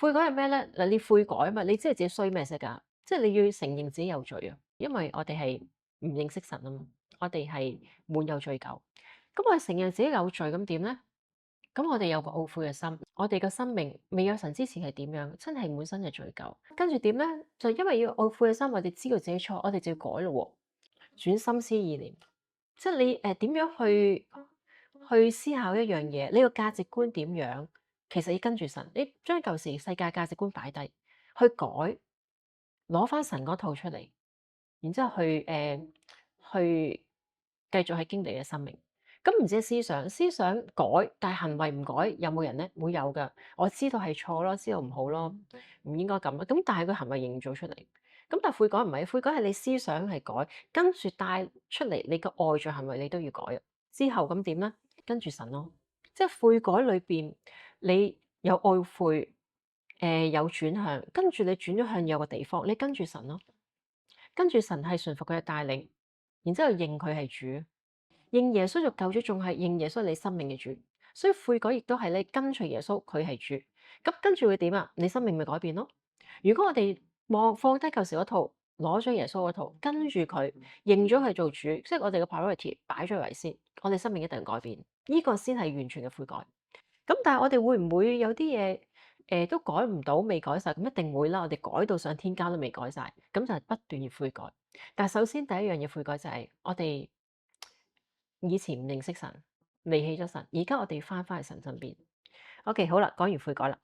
悔改係咩咧？嗱，你悔改啊嘛，你知道自己衰咩色㗎？即係你要承認自己有罪啊，因為我哋係唔認識神啊嘛，我哋係滿有罪疚。咁我哋承認自己有罪，咁點咧？咁我哋有個懊悔嘅心，我哋嘅生命未有神之前係點樣？真係滿身嘅罪疚。跟住點咧？就因為要懊悔嘅心，我哋知道自己錯，我哋就要改咯喎，轉心思意念。即係你點樣去思考一樣嘢？你個價值觀點樣？其實要跟住神，你將舊時世界價值觀擺低，去改，攞翻神嗰套出嚟，然之後去繼續喺經歷嘅生命。咁唔止係思想改，但係行為唔改，有冇人咧？會有㗎。我知道係錯咯，知道唔好咯，唔應該咁咯。咁但係佢行為仍然做出嚟。咁但係悔改唔係，悔改係你思想係改，跟住帶出嚟你嘅外在行為你都要改啊。之後咁點咧？跟住神咯，即係悔改裏邊你有愛悔，有轉向，跟住你轉咗向有個地方，你跟住神咯，跟住神係順服佢嘅帶領，然之後認佢係主。認耶穌做救主，仲係認耶穌係你生命嘅主，所以悔改亦都係你跟隨耶穌，佢係主。咁跟住會點啊？你生命咪改變咯。如果我哋放低舊時嗰套，攞咗耶穌嗰套，跟住佢認咗佢做主，即係我哋嘅 priority 擺咗為先，我哋生命一定改變。呢個先係完全嘅悔改。咁但係我哋會唔會有啲嘢都改唔到，未改晒？咁一定會啦。我哋改到上天家都未改晒，咁就係不斷要悔改。但係首先第一樣嘢悔改就係我哋以前唔認識神，離棄咗神，而家我哋要翻返去神身邊。OK，好啦，講完悔改啦。